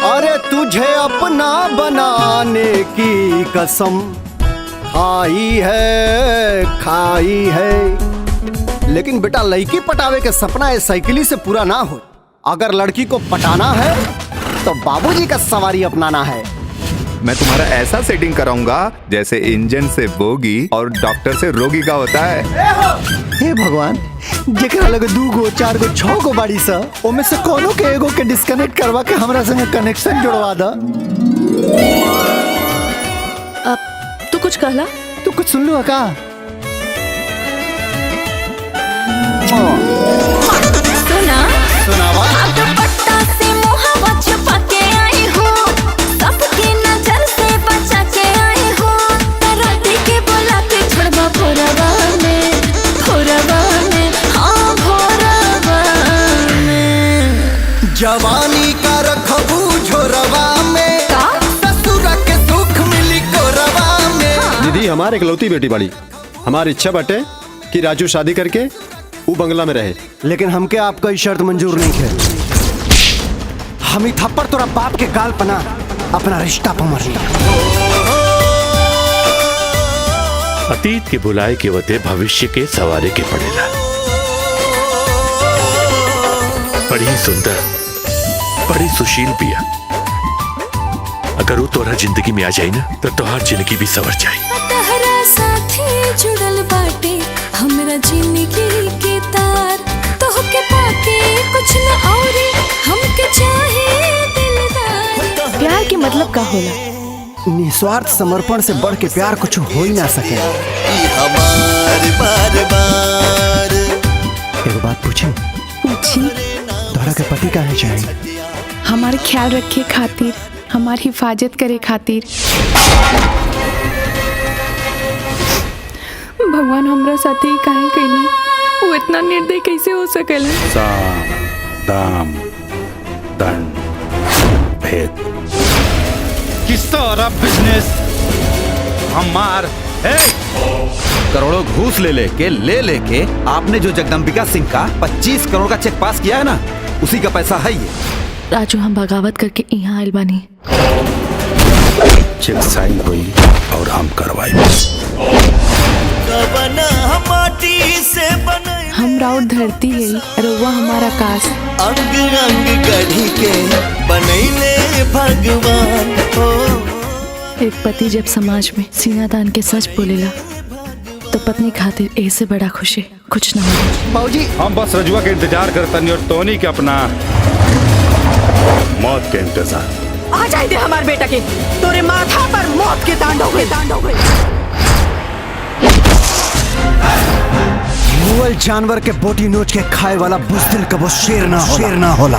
अरे तुझे अपना बनाने की कसम खाई है। लेकिन बेटा लड़की पटावे के सपना इस साइकिली से पूरा ना हो। अगर लड़की को पटाना है तो बाबूजी का सवारी अपनाना है। मैं तुम्हारा ऐसा सेटिंग कराऊंगा जैसे इंजन से बोगी और डॉक्टर से रोगी का होता है। हे भगवान, जेकरा लगे 2 गो 4 गो 6 गो बाड़ी सा ओमे से कोनो के एगो के डिस्कनेक्ट करवा के हमरा संगे कनेक्शन जोड़वा दा। अब तू कुछ कहला? तू कुछ सुन लू का? सुना सुनावा। दुपट्टा से मुहावा छुपा के आई हूँ, सबकी नजर से बचा के आई हूँ। राती के बोला के छोड़वा भोरवा में, हाँ भोरवा में। जवानी का रखबू झोरवा में, ससुरा के सुख मिली कोरवा में। दीदी हमारे इकलौती बेटी बाड़ी, हमारी इच्छा बटे कि राजू शादी करके वो बंगला में रहे। लेकिन हमके आपका ये शर्त मंजूर नहीं है। हम ही थप्पड़ तोरा बाप के गाल पना अपना रिश्ता पर मर लिया। अतीत के बुलाए के वते भविष्य के सवारे के पड़ेला। बड़ी सुंदर, बड़ी सुशील पिया। अगर वो तोरा जिंदगी में आ जाए ना तो तोहार जिंदगी भी सवर जाए। तहरा साथी जुड़ल बाटे हमरा जिंदगी के तार, तोहके पाके कुछ न औरे हमके चाहे दिलदार। प्यार के मतलब का होला? निस्वार्थ समर्पण से बढ़ के प्यार कुछ हो ही ना सके। एक बात पूछी? तोहरा के पति काहे चाहिए? हमारे ख्याल रखे खातिर, हमारी हिफाजत करे खातिर। भगवान हमरा साथे ही काहे कैले? वो इतना निर्दयी कैसे हो सकेला? साम दाम दंड भेद। किसका और बिजनेस हमार है। करोड़ों घूस ले लेके आपने जो जगदम्बिका सिंह का 25 करोड़ का चेक पास किया है ना, उसी का पैसा है ये। राजू हम बगावत करके यहाँ आयल बानी। चेक साइन हुई और हम करवाई। हम राउत धरती है, रउआ हमारा आकाश। अंग अंग गढ़ी के बनैले भगवान हो। एक पति जब समाज में सीना तान के सच बोलेला तो पत्नी खातिर ऐसे बड़ा खुशी कुछ ना हो। बाबूजी हम बस रजुआ के इंतजार करतनी और टोनी के अपना मौत के इंतजार। आ जाए दे हमार बेटा के, तोरे माथा पर मौत के तांडव हुए। मुअल जानवर के बोटी नोच के खाए वाला बुज़दिल कबो शेर ना होला।